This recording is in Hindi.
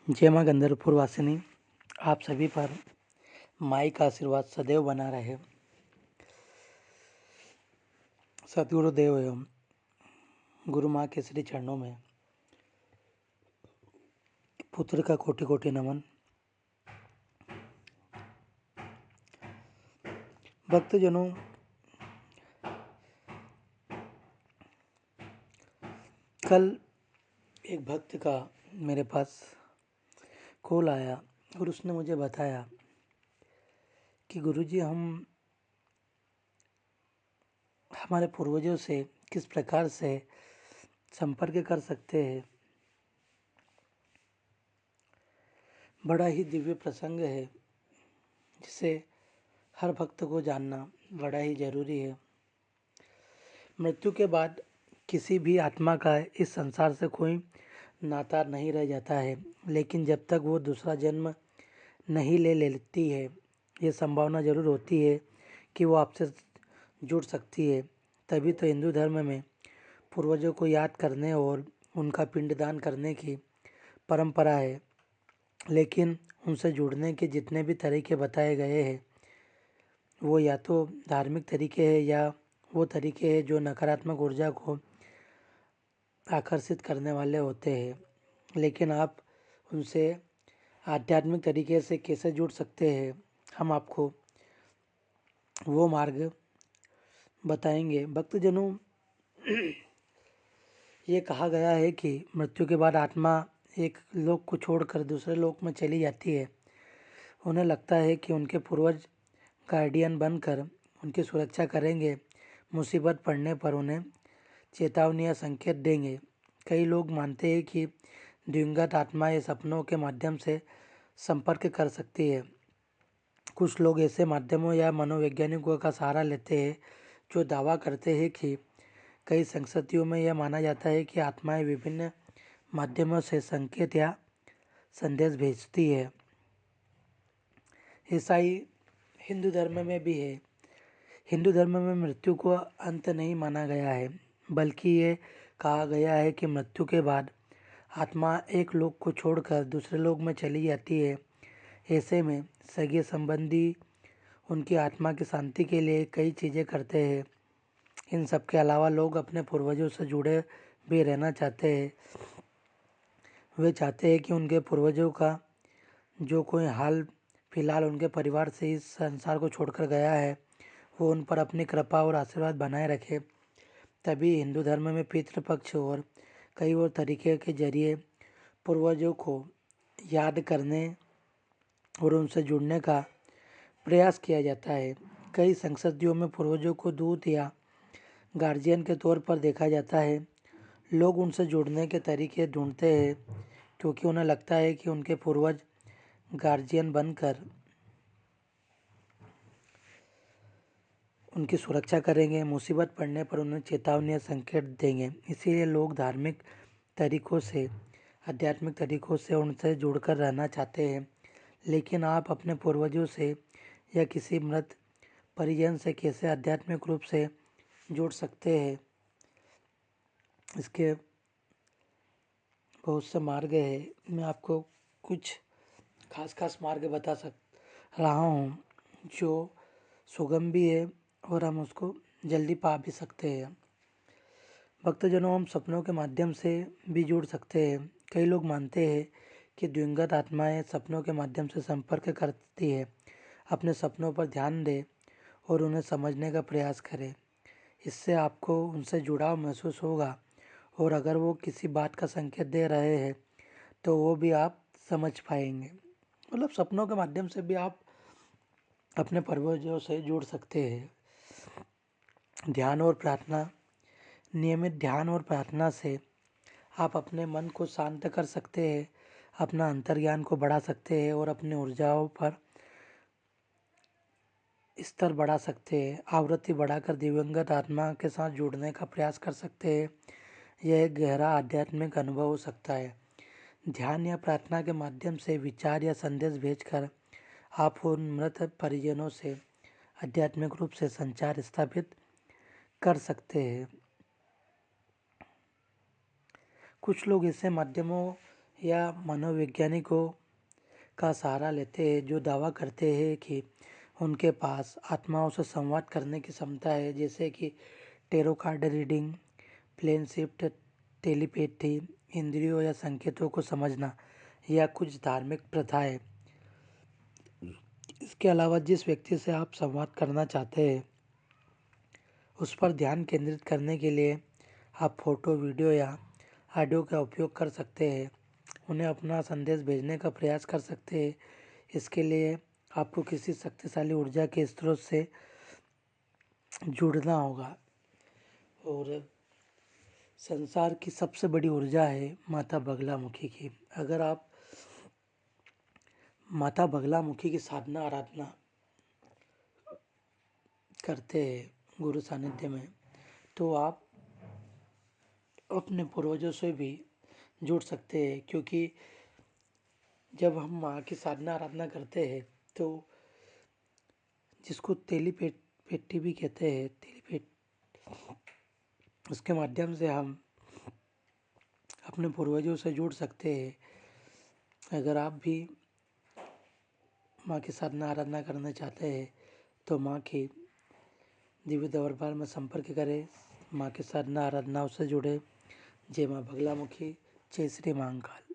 जय माँ गंधर्वपुर वासिनी। आप सभी पर माई का आशीर्वाद सदैव बना रहे। सद्गुरुदेव एवं गुरु माँ के श्री चरणों में पुत्र का कोटि कोटि नमन। भक्तजनों, कल एक भक्त का मेरे पास कॉल आया और उसने मुझे बताया कि गुरुजी, हम हमारे पूर्वजों से किस प्रकार से संपर्क कर सकते हैं। बड़ा ही दिव्य प्रसंग है जिसे हर भक्त को जानना बड़ा ही जरूरी है। मृत्यु के बाद किसी भी आत्मा का इस संसार से कोई नाता नहीं रह जाता है, लेकिन जब तक वो दूसरा जन्म नहीं ले लेती है, ये संभावना जरूर होती है कि वो आपसे जुड़ सकती है। तभी तो हिंदू धर्म में पूर्वजों को याद करने और उनका पिंडदान करने की परंपरा है। लेकिन उनसे जुड़ने के जितने भी तरीके बताए गए हैं, वो या तो धार्मिक तरीके हैं या वो तरीके हैं जो नकारात्मक ऊर्जा को आकर्षित करने वाले होते हैं। लेकिन आप उनसे आध्यात्मिक तरीके से कैसे जुड़ सकते हैं, हम आपको वो मार्ग बताएंगे। भक्तजनों, ये कहा गया है कि मृत्यु के बाद आत्मा एक लोक को छोड़कर दूसरे लोक में चली जाती है। उन्हें लगता है कि उनके पूर्वज गार्डियन बनकर उनकी सुरक्षा करेंगे, मुसीबत पड़ने पर उन्हें चेतावनी या संकेत देंगे। कई लोग मानते हैं कि दिवंगत आत्माएं सपनों के माध्यम से संपर्क कर सकती है। कुछ लोग ऐसे माध्यमों या मनोवैज्ञानिकों का सहारा लेते हैं जो दावा करते हैं कि कई संस्कृतियों में यह माना जाता है कि आत्माएं विभिन्न माध्यमों से संकेत या संदेश भेजती है। ऐसा ही हिंदू धर्म में भी है। हिंदू धर्म में मृत्यु को अंत नहीं माना गया है, बल्कि ये कहा गया है कि मृत्यु के बाद आत्मा एक लोक को छोड़कर दूसरे लोक में चली जाती है। ऐसे में सगे संबंधी उनकी आत्मा की शांति के लिए कई चीज़ें करते हैं। इन सब के अलावा लोग अपने पूर्वजों से जुड़े भी रहना चाहते हैं। वे चाहते हैं कि उनके पूर्वजों का जो कोई हाल फिलहाल उनके परिवार से इस संसार को छोड़कर गया है, वो उन पर अपनी कृपा और आशीर्वाद बनाए रखे। तभी हिंदू धर्म में पितृपक्ष और कई और तरीके के जरिए पूर्वजों को याद करने और उनसे जुड़ने का प्रयास किया जाता है। कई संस्कृतियों में पूर्वजों को दूत या गार्जियन के तौर पर देखा जाता है। लोग उनसे जुड़ने के तरीके ढूंढते हैं क्योंकि उन्हें लगता है कि उनके पूर्वज गार्जियन बनकर उनकी सुरक्षा करेंगे, मुसीबत पड़ने पर उन्हें चेतावनी या संकेत देंगे। इसीलिए लोग धार्मिक तरीकों से, आध्यात्मिक तरीकों से उनसे जुड़कर रहना चाहते हैं। लेकिन आप अपने पूर्वजों से या किसी मृत परिजन से कैसे आध्यात्मिक रूप से जुड़ सकते हैं, इसके बहुत से मार्ग है। मैं आपको कुछ खास मार्ग बता रहा हूँ जो सुगम भी है और हम उसको जल्दी पा भी सकते हैं। भक्तजनों, हम सपनों के माध्यम से भी जुड़ सकते हैं। कई लोग मानते हैं कि दिवंगत आत्माएं सपनों के माध्यम से संपर्क करती है। अपने सपनों पर ध्यान दें और उन्हें समझने का प्रयास करें। इससे आपको उनसे जुड़ाव महसूस होगा और अगर वो किसी बात का संकेत दे रहे हैं तो वो भी आप समझ पाएंगे। मतलब सपनों के माध्यम से भी आप अपने पूर्वजों से जुड़ सकते हैं। ध्यान और प्रार्थना। नियमित ध्यान और प्रार्थना से आप अपने मन को शांत कर सकते हैं, अपना अंतर्ज्ञान को बढ़ा सकते हैं और अपनी ऊर्जाओं पर स्तर बढ़ा सकते हैं। आवृत्ति बढ़ाकर दिवंगत आत्मा के साथ जुड़ने का प्रयास कर सकते हैं। यह एक गहरा आध्यात्मिक अनुभव हो सकता है। ध्यान या प्रार्थना के माध्यम से विचार या संदेश भेजकर आप उन मृत परिजनों से आध्यात्मिक रूप से संचार स्थापित कर सकते हैं। कुछ लोग ऐसे माध्यमों या मनोवैज्ञानिकों का सहारा लेते हैं जो दावा करते हैं कि उनके पास आत्माओं से संवाद करने की क्षमता है, जैसे कि tarot card reading, plane shift, telepathy, इंद्रियों या संकेतों को समझना या कुछ धार्मिक प्रथाएं। इसके अलावा जिस व्यक्ति से आप संवाद करना चाहते हैं उस पर ध्यान केंद्रित करने के लिए आप फोटो, वीडियो या ऑडियो का उपयोग कर सकते हैं। उन्हें अपना संदेश भेजने का प्रयास कर सकते हैं। इसके लिए आपको किसी शक्तिशाली ऊर्जा के स्रोत से जुड़ना होगा। और संसार की सबसे बड़ी ऊर्जा है माता बगलामुखी की। अगर आप माता बगलामुखी की साधना आराधना करते हैं गुरु सानिध्य में, तो आप अपने पूर्वजों से भी जुड़ सकते हैं, क्योंकि जब हम माँ की साधना आराधना करते हैं तो जिसको पेटी भी कहते हैं, उसके माध्यम से हम अपने पूर्वजों से जुड़ सकते हैं। अगर आप भी माँ की साधना आराधना करना चाहते हैं तो माँ की दिव्य दरबार में संपर्क करें, माँ की साधना आराधनाओं से जुड़े। जय माँ बगलामुखी, जय श्री महाकाल।